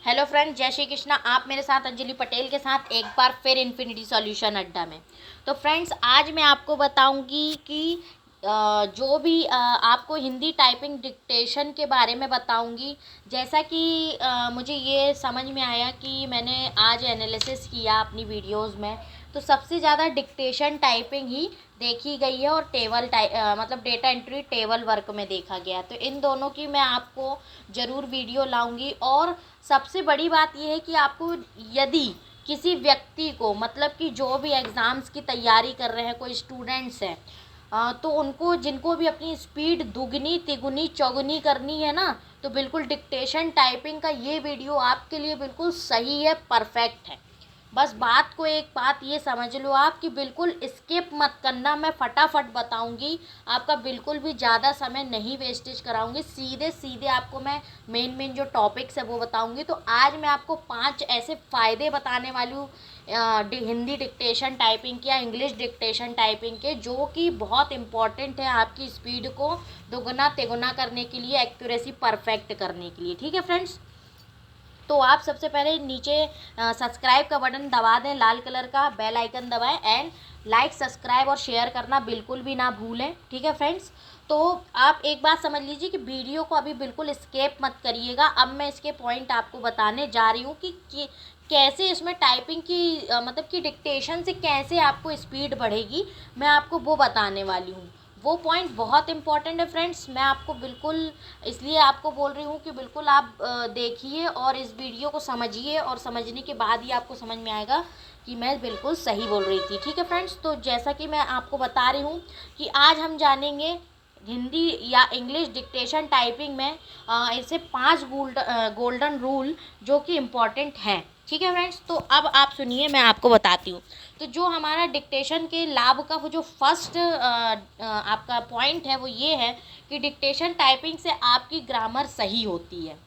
Hello friends, जय श्री कृष्णा। आप मेरे साथ अंजलि पटेल के साथ एक बार फिर इन्फिनिटी सॉल्यूशन अड्डा में। तो फ्रेंड्स, आज मैं आपको बताऊंगी कि जो भी आपको हिंदी टाइपिंग डिक्टेशन के बारे में बताऊंगी। जैसा कि मुझे ये समझ में आया कि मैंने आज एनालिसिस किया अपनी वीडियोस में, तो सबसे ज़्यादा डिक्टेशन टाइपिंग ही देखी गई है और मतलब डेटा एंट्री टेबल वर्क में देखा गया। तो इन दोनों की मैं आपको ज़रूर वीडियो लाऊंगी। और सबसे बड़ी बात यह है कि आपको यदि किसी व्यक्ति को, मतलब कि जो भी एग्ज़ाम्स की तैयारी कर रहे हैं, कोई स्टूडेंट्स हैं, तो उनको जिनको भी अपनी स्पीड दुगनी तिगुनी चौगुनी करनी है ना, तो बिल्कुल डिक्टेशन टाइपिंग का ये वीडियो आपके लिए बिल्कुल सही है, परफेक्ट है। बस बात को एक बात ये समझ लो आप कि बिल्कुल स्किप मत करना। मैं फटाफट बताऊंगी, आपका बिल्कुल भी ज़्यादा समय नहीं वेस्टेज कराऊंगी। सीधे सीधे आपको मैं मेन मेन जो टॉपिक्स है वो बताऊंगी। तो आज मैं आपको 5 ऐसे फ़ायदे बताने वाली हूँ हिंदी डिक्टेशन टाइपिंग के या इंग्लिश डिक्टेशन टाइपिंग के, जो कि बहुत इंपॉर्टेंट है आपकी स्पीड को दोगुना तिगुना करने के लिए, एक्यूरेसी परफेक्ट करने के लिए। ठीक है फ्रेंड्स, तो आप सबसे पहले नीचे सब्सक्राइब का बटन दबा दें, लाल कलर का बेल आइकन दबाएं, एंड लाइक सब्सक्राइब और शेयर करना बिल्कुल भी ना भूलें। ठीक है फ्रेंड्स, तो आप एक बात समझ लीजिए कि वीडियो को अभी बिल्कुल स्किप मत करिएगा। अब मैं इसके पॉइंट आपको बताने जा रही हूँ कि कैसे इसमें टाइपिंग की मतलब कि डिक्टेशन से कैसे आपको स्पीड बढ़ेगी, मैं आपको वो बताने वाली हूँ। वो पॉइंट बहुत इंपॉर्टेंट है फ्रेंड्स। मैं आपको बिल्कुल इसलिए आपको बोल रही हूँ कि बिल्कुल आप देखिए और इस वीडियो को समझिए, और समझने के बाद ही आपको समझ में आएगा कि मैं बिल्कुल सही बोल रही थी। ठीक है फ्रेंड्स, तो जैसा कि मैं आपको बता रही हूँ कि आज हम जानेंगे हिंदी या इंग्लिश डिक्टेशन टाइपिंग में ऐसे 5 गोल्डन रूल जो कि इम्पॉर्टेंट हैं। ठीक है फ्रेंड्स, तो अब आप सुनिए, मैं आपको बताती हूँ। तो जो हमारा डिक्टेशन के लाभ का वो जो फर्स्ट आपका पॉइंट है वो ये है कि डिक्टेशन टाइपिंग से आपकी ग्रामर सही होती है।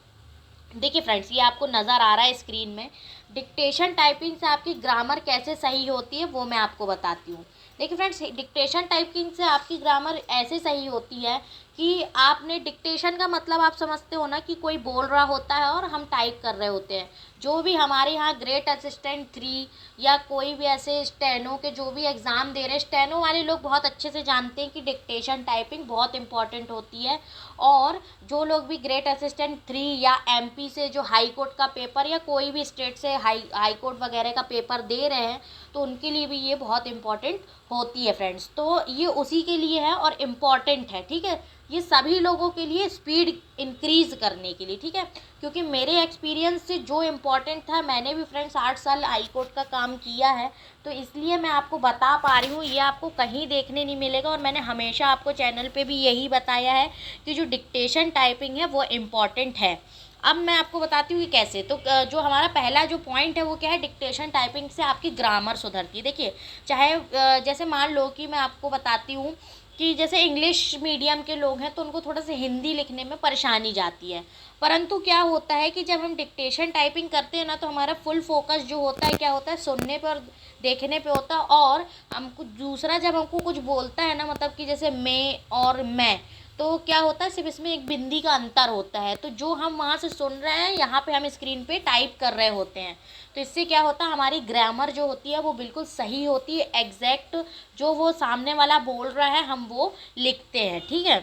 देखिए फ्रेंड्स, ये आपको नज़र आ रहा है स्क्रीन में। डिक्टेशन टाइपिंग से आपकी ग्रामर कैसे सही होती है वो मैं आपको बताती हूँ। देखिए फ्रेंड्स, डिक्टेशन टाइपिंग से आपकी ग्रामर ऐसे सही होती है कि आपने डिक्टेशन का मतलब आप समझते हो ना, कि कोई बोल रहा होता है और हम टाइप कर रहे होते हैं। जो भी हमारे यहाँ ग्रेट असिस्टेंट 3 या कोई भी ऐसे स्टेनो के जो भी एग्ज़ाम दे रहे हैं, स्टेनो वाले लोग बहुत अच्छे से जानते हैं कि डिक्टेशन टाइपिंग बहुत इंपॉर्टेंट होती है। और जो लोग भी ग्रेट असिस्टेंट 3 या एमपी से जो हाई कोर्ट का पेपर या कोई भी स्टेट से हाई कोर्ट वगैरह का पेपर दे रहे हैं, तो उनके लिए भी ये बहुत इंपॉर्टेंट होती है फ्रेंड्स। तो ये उसी के लिए है और इम्पॉर्टेंट है। ठीक है, ये सभी लोगों के लिए स्पीड इंक्रीज़ करने के लिए। ठीक है, क्योंकि मेरे एक्सपीरियंस से जो इम्पॉर्टेंट था, मैंने भी फ्रेंड्स 8 साल हाई कोर्ट का काम किया है, तो इसलिए मैं आपको बता पा रही हूँ। ये आपको कहीं देखने नहीं मिलेगा, और मैंने हमेशा आपको चैनल पे भी यही बताया है कि जो डिक्टेशन टाइपिंग है वो इम्पॉर्टेंट है। अब मैं आपको बताती हूँ कि कैसे। तो जो हमारा पहला जो पॉइंट है वो क्या है, डिक्टेशन टाइपिंग से आपकी ग्रामर सुधरती है। देखिए, चाहे जैसे मान लो कि मैं आपको बताती हूँ कि जैसे इंग्लिश मीडियम के लोग हैं तो उनको थोड़ा सा हिंदी लिखने में परेशानी जाती है। परंतु क्या होता है कि जब हम डिक्टेशन टाइपिंग करते हैं ना, तो हमारा फुल फोकस जो होता है, क्या होता है, सुनने पर देखने पे होता है। और हमको दूसरा, जब हमको कुछ बोलता है ना, मतलब कि जैसे मैं और मैं, तो क्या होता है, सिर्फ इसमें एक बिंदी का अंतर होता है। तो जो हम वहाँ से सुन रहे हैं, यहाँ पे हम स्क्रीन पे टाइप कर रहे होते हैं। तो इससे क्या होता है, हमारी ग्रामर जो होती है वो बिल्कुल सही होती है। एग्जैक्ट जो वो सामने वाला बोल रहा है हम वो लिखते हैं। ठीक है,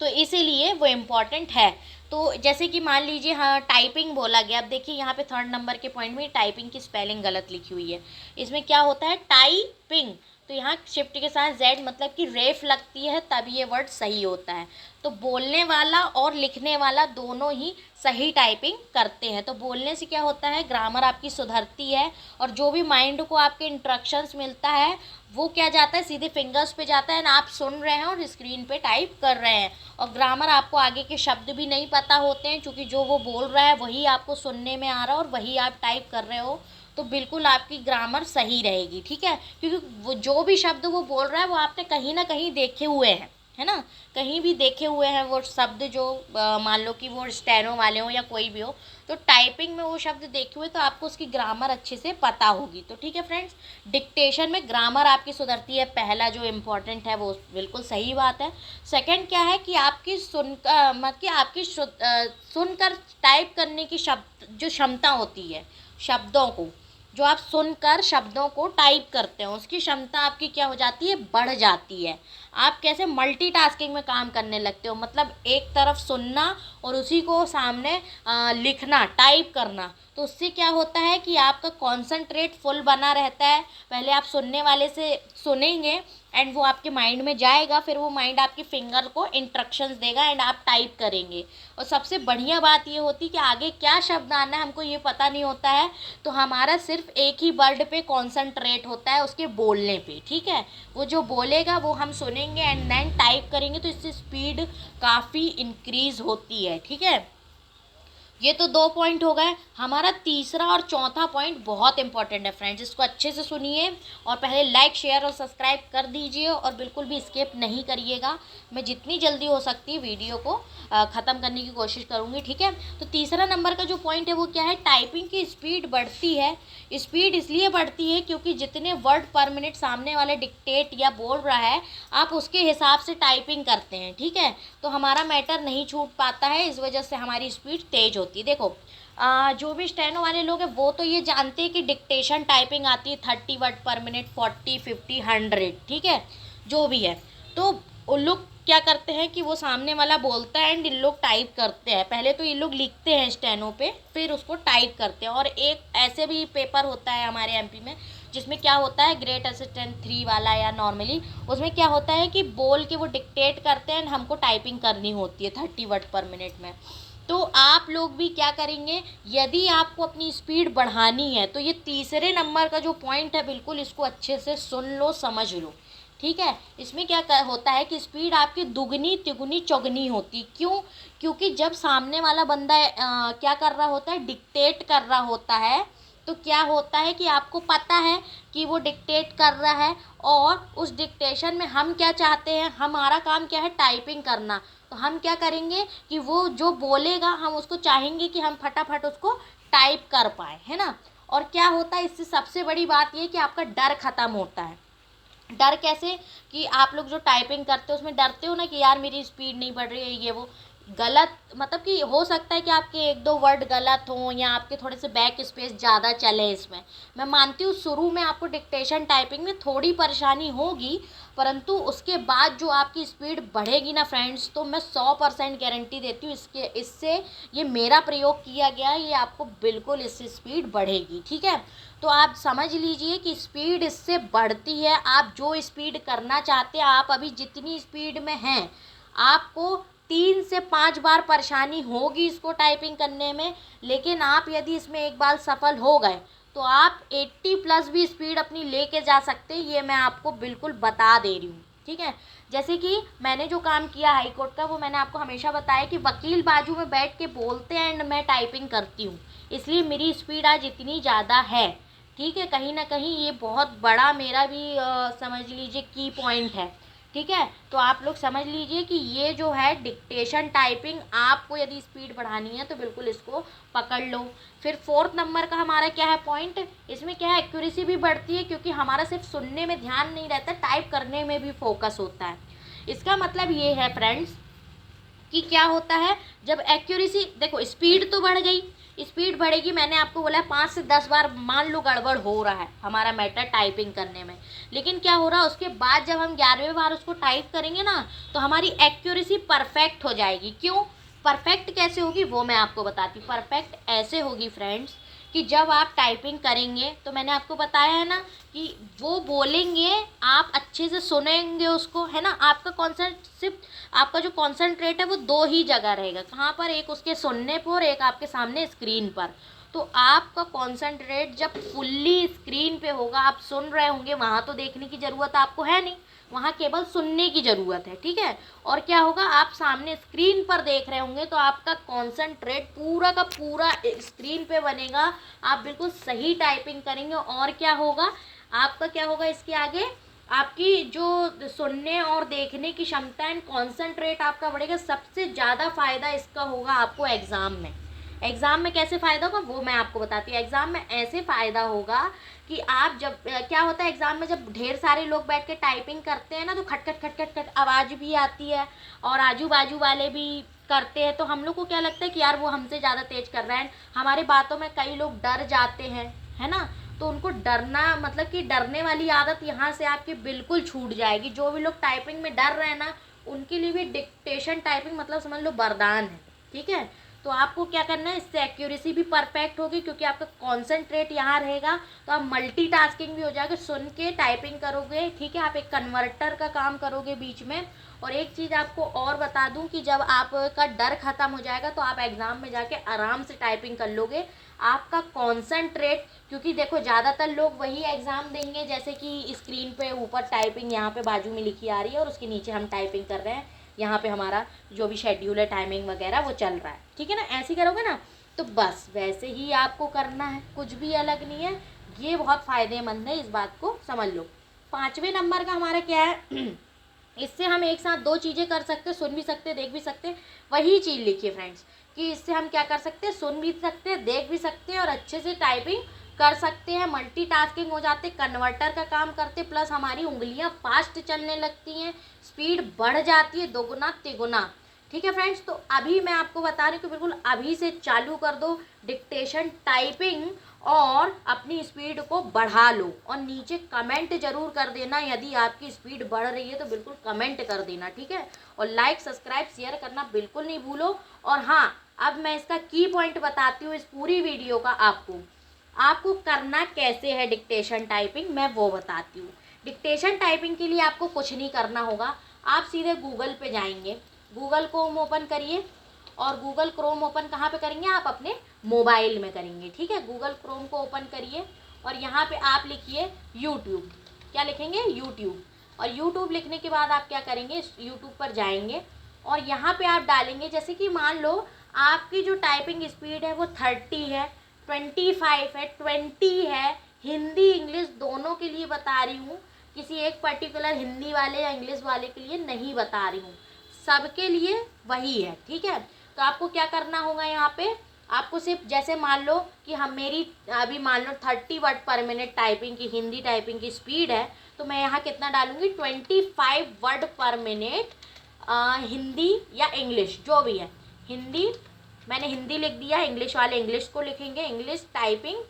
तो इसीलिए वो इम्पॉर्टेंट है। तो जैसे कि मान लीजिए, हाँ, टाइपिंग बोला गया। अब देखिए यहाँ पे 3rd नंबर के पॉइंट में टाइपिंग की स्पेलिंग गलत लिखी हुई है। इसमें क्या होता है, टाइपिंग, तो यहाँ शिफ्ट के साथ जेड मतलब कि रेफ लगती है, तब ये वर्ड सही होता है। तो बोलने वाला और लिखने वाला दोनों ही सही टाइपिंग करते हैं। तो बोलने से क्या होता है, ग्रामर आपकी सुधरती है, और जो भी माइंड को आपके इंस्ट्रक्शंस मिलता है वो क्या जाता है, सीधे फिंगर्स पे जाता है ना। आप सुन रहे हैं और स्क्रीन पे टाइप कर रहे हैं, और ग्रामर आपको आगे के शब्द भी नहीं पता होते हैं, क्योंकि जो वो बोल रहा है वही आपको सुनने में आ रहा है और वही आप टाइप कर रहे हो। तो बिल्कुल आपकी ग्रामर सही रहेगी। ठीक है, क्योंकि वो जो भी शब्द वो बोल रहा है वो आपने कहीं ना कहीं देखे हुए हैं। है ना। कहीं भी देखे हुए हैं वो शब्द जो मान लो कि वो स्टेनो वाले हो या कोई भी हो, तो टाइपिंग में वो शब्द देखे हुए तो आपको उसकी ग्रामर अच्छे से पता होगी। तो ठीक है फ्रेंड्स, डिक्टेशन में ग्रामर आपकी सुधरती है, पहला जो इम्पोर्टेंट है वो बिल्कुल सही बात है। सेकंड क्या है कि आपकी मतलब कि आपकी सुनकर टाइप करने की शब्द जो क्षमता होती है, शब्दों को जो आप सुनकर शब्दों को टाइप करते हो, उसकी क्षमता आपकी क्या हो जाती है, बढ़ जाती है। आप कैसे मल्टीटास्किंग में काम करने लगते हो, मतलब एक तरफ सुनना और उसी को सामने लिखना, टाइप करना। तो उससे क्या होता है कि आपका कॉन्सेंट्रेट फुल बना रहता है। पहले आप सुनने वाले से सुनेंगे एंड वो आपके माइंड में जाएगा, फिर वो माइंड आपकी फिंगर को इंस्ट्रक्शंस देगा एंड आप टाइप करेंगे। और सबसे बढ़िया बात ये होती कि आगे क्या शब्द आना है हमको ये पता नहीं होता है, तो हमारा सिर्फ एक ही वर्ड पे कॉन्सेंट्रेट होता है, उसके बोलने पे। ठीक है, वो जो बोलेगा वो हम सुनेंगे एंड देन टाइप करेंगे, तो इससे स्पीड काफ़ी इंक्रीज़ होती है। ठीक है, ये तो 2 पॉइंट हो गए। हमारा तीसरा और चौथा पॉइंट बहुत इंपॉर्टेंट है फ्रेंड्स, इसको अच्छे से सुनिए और पहले लाइक शेयर और सब्सक्राइब कर दीजिए और बिल्कुल भी स्किप नहीं करिएगा। मैं जितनी जल्दी हो सकती है वीडियो को ख़त्म करने की कोशिश करूँगी। ठीक है, तो तीसरा नंबर का जो पॉइंट है वो क्या है, टाइपिंग की स्पीड बढ़ती है। स्पीड इसलिए बढ़ती है क्योंकि जितने वर्ड पर मिनट सामने वाले डिक्टेट या बोल रहा है, आप उसके हिसाब से टाइपिंग करते हैं। ठीक है, तो हमारा मैटर नहीं छूट पाता है, इस वजह से हमारी स्पीड तेज़ होती है। देखो जो भी स्टेनो वाले लोग हैं वो तो ये जानते हैं कि डिक्टेशन टाइपिंग आती है 30 वर्ड पर मिनट, 40, 50, 100। ठीक है, जो भी है, तो उन लोग क्या करते हैं कि वो सामने वाला बोलता है एंड इन लोग टाइप करते हैं। पहले तो ये लोग लिखते हैं स्टेनो पे, फिर उसको टाइप करते हैं। और एक ऐसे भी पेपर होता है हमारे एमपी में जिसमें क्या होता है, ग्रेट असिस्टेंट 3 वाला या नॉर्मली, उसमें क्या होता है कि बोल के वो डिक्टेट करते हैं एंड हमको टाइपिंग करनी होती है 30 वर्ड पर मिनट में। तो आप लोग भी क्या करेंगे, यदि आपको अपनी स्पीड बढ़ानी है तो ये तीसरे नंबर का जो पॉइंट है बिल्कुल इसको अच्छे से सुन लो, समझ लो। ठीक है, इसमें क्या होता है कि स्पीड आपकी दुगनी तिगुनी चौगनी होती। क्यों? क्योंकि जब सामने वाला बंदा क्या कर रहा होता है, डिक्टेट कर रहा होता है, तो क्या होता है कि आपको पता है कि वो डिक्टेट कर रहा है और उस डिक्टेशन में हम क्या चाहते हैं, हमारा काम क्या है, टाइपिंग करना। तो हम क्या करेंगे कि वो जो बोलेगा हम उसको चाहेंगे कि हम फटाफट उसको टाइप कर पाए, है ना। और क्या होता है, इससे सबसे बड़ी बात ये कि आपका डर ख़त्म होता है। डर कैसे, कि आप लोग जो टाइपिंग करते हो उसमें डरते हो ना कि यार मेरी स्पीड नहीं बढ़ रही है, ये वो गलत, मतलब कि हो सकता है कि आपके 1-2 वर्ड गलत हों या आपके थोड़े से बैक स्पेस ज़्यादा चले इसमें। मैं मानती हूँ शुरू में आपको डिक्टेशन टाइपिंग में थोड़ी परेशानी होगी, परंतु उसके बाद जो आपकी स्पीड बढ़ेगी ना फ्रेंड्स, तो मैं 100% गारंटी देती हूँ इससे ये मेरा प्रयोग किया गया है, ये आपको बिल्कुल इससे स्पीड बढ़ेगी। ठीक है, तो आप समझ लीजिए कि स्पीड इससे बढ़ती है। आप जो स्पीड करना चाहते हैं, आप अभी जितनी स्पीड में हैं, आपको 3 से 5 बार परेशानी होगी इसको टाइपिंग करने में, लेकिन आप यदि इसमें एक बार सफल हो गए तो आप 80+ भी स्पीड अपनी लेके जा सकते हैं, ये मैं आपको बिल्कुल बता दे रही हूँ। ठीक है, जैसे कि मैंने जो काम किया हाई कोर्ट का, वो मैंने आपको हमेशा बताया कि वकील बाजू में बैठ के बोलते हैं एंड मैं टाइपिंग करती हूँ, इसलिए मेरी स्पीड आज इतनी ज़्यादा है। ठीक है, कहीं ना कहीं ये बहुत बड़ा मेरा भी समझ लीजिए की पॉइंट है। ठीक है, तो आप लोग समझ लीजिए कि ये जो है डिक्टेशन टाइपिंग, आपको यदि स्पीड बढ़ानी है तो बिल्कुल इसको पकड़ लो। फिर 4th नंबर का हमारा क्या है पॉइंट, इसमें क्या है, एक्यूरेसी भी बढ़ती है क्योंकि हमारा सिर्फ सुनने में ध्यान नहीं रहता, टाइप करने में भी फोकस होता है। इसका मतलब ये है फ्रेंड्स कि क्या होता है, जब एक्यूरेसी, देखो स्पीड तो बढ़ गई, स्पीड बढ़ेगी, मैंने आपको बोला 5 से 10 बार मान लो गड़बड़ हो रहा है हमारा मैटर टाइपिंग करने में, लेकिन क्या हो रहा है उसके बाद जब हम 11वें बार उसको टाइप करेंगे ना, तो हमारी एक्यूरेसी परफेक्ट हो जाएगी। क्यों परफेक्ट कैसे होगी वो मैं आपको बताती हूँ। परफेक्ट ऐसे होगी फ्रेंड्स कि जब आप टाइपिंग करेंगे, तो मैंने आपको बताया है ना कि वो बोलेंगे, आप अच्छे से सुनेंगे उसको, है ना। आपका जो कॉन्सेंट्रेट है वो 2 ही जगह रहेगा, कहाँ पर, एक उसके सुनने पर और एक आपके सामने स्क्रीन पर। तो आपका कॉन्सेंट्रेट जब फुल्ली स्क्रीन पे होगा, आप सुन रहे होंगे, वहाँ तो देखने की ज़रूरत आपको है नहीं, वहाँ केवल सुनने की ज़रूरत है। ठीक है, और क्या होगा, आप सामने स्क्रीन पर देख रहे होंगे तो आपका कॉन्सेंट्रेट पूरा का पूरा स्क्रीन पे बनेगा, आप बिल्कुल सही टाइपिंग करेंगे। और क्या होगा, आपका क्या होगा इसके आगे, आपकी जो सुनने और देखने की क्षमता एंड कॉन्सेंट्रेट आपका बढ़ेगा। सबसे ज़्यादा फ़ायदा इसका होगा आपको एग्ज़ाम में। एग्ज़ाम में कैसे फ़ायदा होगा वो मैं आपको बताती हूँ। एग्ज़ाम में ऐसे फ़ायदा होगा कि आप जब क्या होता है एग्ज़ाम में, जब ढेर सारे लोग बैठ के टाइपिंग करते हैं ना, तो खट खट खट खट खट आवाज़ भी आती है और आजू बाजू वाले भी करते हैं, तो हम लोग को क्या लगता है कि यार वो हमसे ज़्यादा तेज कर रहे हैं। हमारे बातों में कई लोग डर जाते हैं, है ना। तो उनको डरना, मतलब कि डरने वाली आदत यहाँ से आपकी बिल्कुल छूट जाएगी। जो भी लोग टाइपिंग में डर रहे हैं ना, उनके लिए भी डिक्टेशन टाइपिंग मतलब समझ लो वरदान है, ठीक है। तो आपको क्या करना है, इससे एक्यूरेसी भी परफेक्ट होगी क्योंकि आपका कॉन्सेंट्रेट यहाँ रहेगा। तो आप मल्टीटास्किंग भी हो जाएगा, सुन के टाइपिंग करोगे, ठीक है। आप एक कन्वर्टर का काम करोगे बीच में। और एक चीज़ आपको और बता दूं कि जब आपका डर ख़त्म हो जाएगा तो आप एग्ज़ाम में जाके आराम से टाइपिंग कर लोगे। आपका कॉन्सेंट्रेट, क्योंकि देखो ज़्यादातर लोग वही एग्ज़ाम देंगे जैसे कि स्क्रीन पे ऊपर टाइपिंग यहाँ पे बाजू में लिखी आ रही है और उसके नीचे हम टाइपिंग कर रहे हैं, यहाँ पे हमारा जो भी शेड्यूल है टाइमिंग वगैरह वो चल रहा है, ठीक है ना। ऐसे ही करोगे ना तो बस वैसे ही आपको करना है, कुछ भी अलग नहीं है। ये बहुत फ़ायदेमंद है, इस बात को समझ लो। 5वें नंबर का हमारा क्या है इससे हम एक साथ दो चीज़ें कर सकते हैं, सुन भी सकते हैं, देख भी सकते हैं। वही चीज़ लिखिए फ्रेंड्स कि इससे हम क्या कर सकते हैं, सुन भी सकते हैं, देख भी सकते हैं और अच्छे से टाइपिंग कर सकते हैं। मल्टीटास्किंग हो जाते, कन्वर्टर का काम करते, प्लस हमारी उंगलियां फास्ट चलने लगती हैं, स्पीड बढ़ जाती है दोगुना तिगुना, ठीक है फ्रेंड्स। तो अभी मैं आपको बता रही हूँ कि बिल्कुल अभी से चालू कर दो डिक्टेशन टाइपिंग और अपनी स्पीड को बढ़ा लो। और नीचे कमेंट जरूर कर देना, यदि आपकी स्पीड बढ़ रही है तो बिल्कुल कमेंट कर देना, ठीक है। और लाइक सब्सक्राइब शेयर करना बिल्कुल नहीं भूलो। और हाँ, अब मैं इसका की पॉइंट बताती हूँ इस पूरी वीडियो का। आपको करना कैसे है डिक्टेशन टाइपिंग, मैं वो बताती हूँ। डिक्टेशन टाइपिंग के लिए आपको कुछ नहीं करना होगा। आप सीधे गूगल पे जाएंगे, गूगल क्रोम ओपन करिए। और गूगल क्रोम ओपन कहाँ पे करेंगे, आप अपने मोबाइल में करेंगे, ठीक है। गूगल क्रोम को ओपन करिए और यहाँ पे आप लिखिए यूट्यूब। क्या लिखेंगे, यूट्यूब। और यूट्यूब लिखने के बाद आप क्या करेंगे, यूट्यूब पर जाएंगे और यहाँ पे आप डालेंगे, जैसे कि मान लो आपकी जो टाइपिंग स्पीड है वो 30 है, 25 है, 20 है। हिंदी इंग्लिश दोनों के लिए बता रही हूँ, किसी एक पर्टिकुलर हिंदी वाले या इंग्लिश वाले के लिए नहीं बता रही हूँ, सबके लिए वही है, ठीक है। तो आपको क्या करना होगा, यहाँ पे आपको सिर्फ जैसे मान लो कि हम मेरी अभी मान लो 30 वर्ड पर मिनट टाइपिंग की, हिंदी टाइपिंग की स्पीड है, तो मैं यहाँ कितना डालूंगी, 25 वर्ड पर मिनट हिंदी या इंग्लिश जो भी है। हिंदी मैंने हिंदी लिख दिया, इंग्लिश वाले इंग्लिश को लिखेंगे, इंग्लिश टाइपिंग,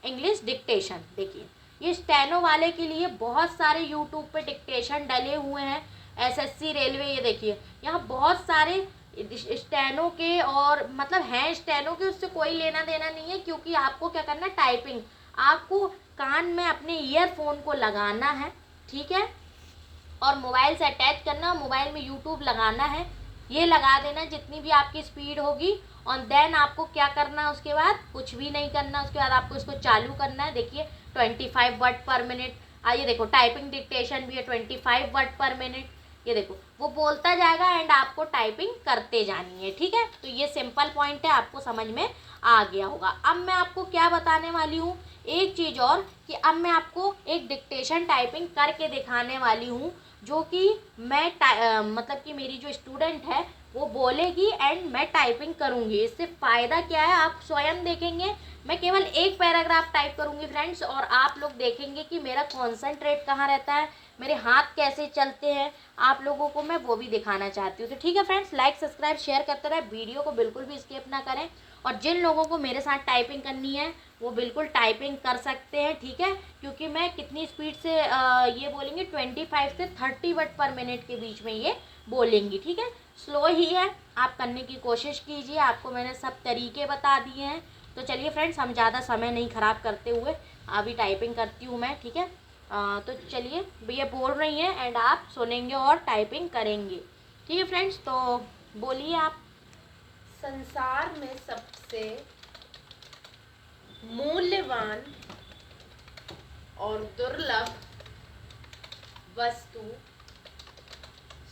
इंग्लिश डिक्टेशन। देखिए ये स्टेनो वाले के लिए बहुत सारे यूट्यूब पे डिक्टेशन डले हुए हैं, एसएससी रेलवे, ये देखिए यहाँ बहुत सारे स्टेनो के, और मतलब हैं स्टेनो के, उससे कोई लेना देना नहीं है। क्योंकि आपको क्या करना है, टाइपिंग आपको कान में अपने ईयरफोन को लगाना है, ठीक है। और मोबाइल से अटैच करना, मोबाइल में यूट्यूब लगाना है, ये लगा देना जितनी भी आपकी स्पीड होगी। और देन आपको क्या करना है, उसके बाद कुछ भी नहीं करना, उसके बाद आपको इसको चालू करना है। देखिए 25 वर्ड पर मिनट, आइए देखो टाइपिंग डिक्टेशन भी है 25 वर्ड पर मिनट, ये देखो वो बोलता जाएगा एंड आपको टाइपिंग करते जानी है, ठीक है। तो ये सिंपल पॉइंट है, आपको समझ में आ गया होगा। अब मैं आपको क्या बताने वाली हूँ, एक चीज़ और, कि अब मैं आपको एक डिक्टेशन टाइपिंग करके दिखाने वाली हूँ, जो कि मैं मतलब कि मेरी जो स्टूडेंट है वो बोलेगी एंड मैं टाइपिंग करूँगी। इससे फ़ायदा क्या है आप स्वयं देखेंगे। मैं केवल एक पैराग्राफ टाइप करूँगी फ्रेंड्स, और आप लोग देखेंगे कि मेरा कॉन्सेंट्रेट कहाँ रहता है, मेरे हाथ कैसे चलते हैं, आप लोगों को मैं वो भी दिखाना चाहती हूँ। तो ठीक है फ्रेंड्स, लाइक सब्सक्राइब शेयर करते रहे, वीडियो को बिल्कुल भी स्किप ना करें। और जिन लोगों को मेरे साथ टाइपिंग करनी है वो बिल्कुल टाइपिंग कर सकते हैं, ठीक है। क्योंकि मैं कितनी स्पीड से ये बोलेंगे, 25 से 30 वर्ड पर मिनट के बीच में ये बोलेंगी, ठीक है। स्लो ही है, आप करने की कोशिश कीजिए, आपको मैंने सब तरीके बता दिए हैं। तो चलिए फ्रेंड्स, हम ज़्यादा समय नहीं ख़राब करते हुए अभी टाइपिंग करती हूँ मैं, ठीक है। तो चलिए, ये बोल रही हैं एंड आप सुनेंगे और टाइपिंग करेंगे, ठीक है फ्रेंड्स। तो बोलिए आप। संसार में सबसे मूल्यवान और दुर्लभ वस्तु,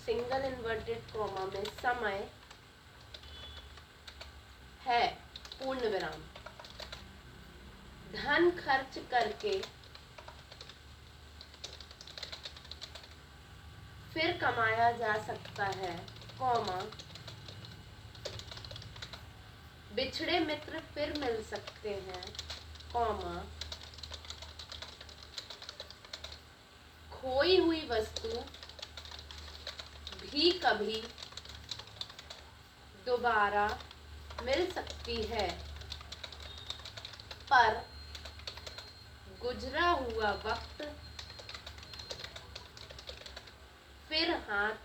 सिंगल इन्वर्टेड कॉमा में समय है, पूर्ण विराम। धन खर्च करके फिर कमाया जा सकता है, कॉमा, बिछड़े मित्र फिर मिल सकते हैं, कॉमा, खोई हुई वस्तु भी कभी दोबारा मिल सकती है, पर गुजरा हुआ वक्त फिर हाथ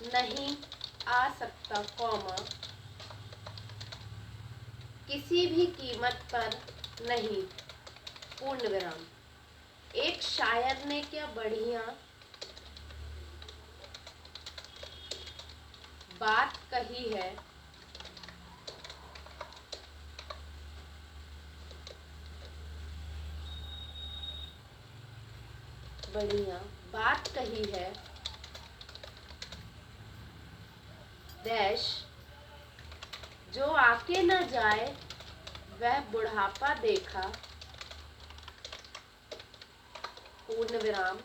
नहीं आ सकता, कॉमा, किसी भी कीमत पर नहीं, पूर्ण विराम। एक शायर ने क्या बढ़िया बात कही है, बढ़िया बात कही है, डैश, जो आके न जाए वह बुढ़ापा देखा, पूर्ण विराम,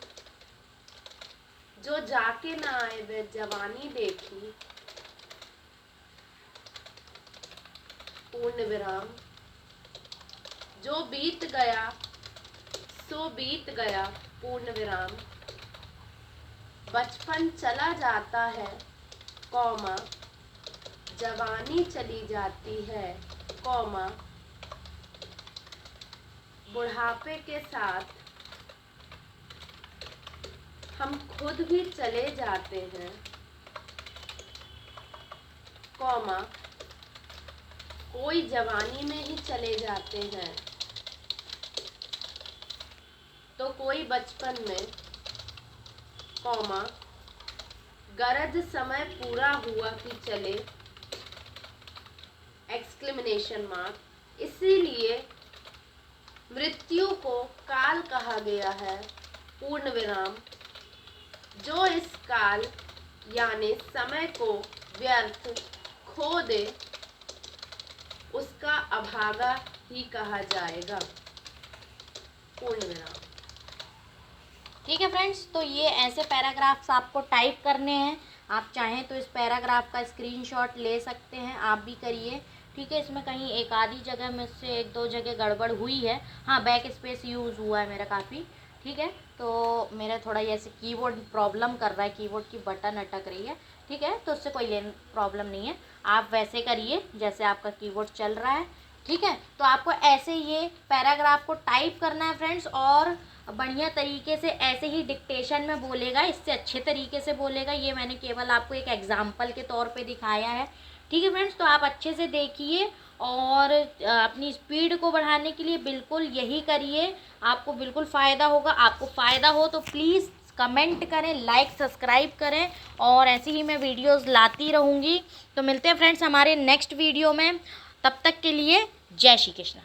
जो जाके न आए वह जवानी देखी, पूर्ण विराम, जो बीत गया सो बीत गया, पूर्ण विराम, बचपन चला जाता है, कॉमा, जवानी चली जाती है, कॉमा, बुढ़ापे के साथ हम खुद भी चले जाते हैं, कॉमा, कोई जवानी में ही चले जाते हैं तो कोई बचपन में, कॉमा, गरज समय पूरा हुआ कि चले, एक्सक्लेमेशन मार्क, इसीलिए मृत्यु को काल कहा गया है, पूर्ण विराम, जो इस काल यानी समय को व्यर्थ खो दे उसका अभागा ही कहा जाएगा, पूर्ण विराम। ठीक है फ्रेंड्स, तो ये ऐसे पैराग्राफ्स आपको टाइप करने हैं। आप चाहें तो इस पैराग्राफ का स्क्रीनशॉट ले सकते हैं, आप भी करिए। ठीक है, इसमें कहीं एक आधी जगह में से एक दो जगह गड़बड़ हुई है। हाँ, बैक स्पेस यूज़ हुआ है मेरा काफ़ी। ठीक है, तो मेरा थोड़ा ये ऐसे कीबोर्ड प्रॉब्लम कर रहा है, कीबोर्ड की बटन अटक रही है। ठीक है, तो उससे कोई प्रॉब्लम नहीं है, आप वैसे करिए जैसे आपका कीबोर्ड चल रहा है। ठीक है, तो आपको ऐसे ये पैराग्राफ को टाइप करना है फ्रेंड्स, और बढ़िया तरीके से ऐसे ही डिक्टेशन में बोलेगा, इससे अच्छे तरीके से बोलेगा। ये मैंने केवल आपको एक एग्जाम्पल के तौर पे दिखाया है। ठीक है फ्रेंड्स, तो आप अच्छे से देखिए और अपनी स्पीड को बढ़ाने के लिए बिल्कुल यही करिए, आपको बिल्कुल फ़ायदा होगा। आपको फ़ायदा हो तो प्लीज़ कमेंट करें, लाइक सब्सक्राइब करें, और ऐसे ही मैं वीडियोस लाती रहूँगी। तो मिलते हैं फ्रेंड्स हमारे नेक्स्ट वीडियो में, तब तक के लिए जय श्री कृष्ण।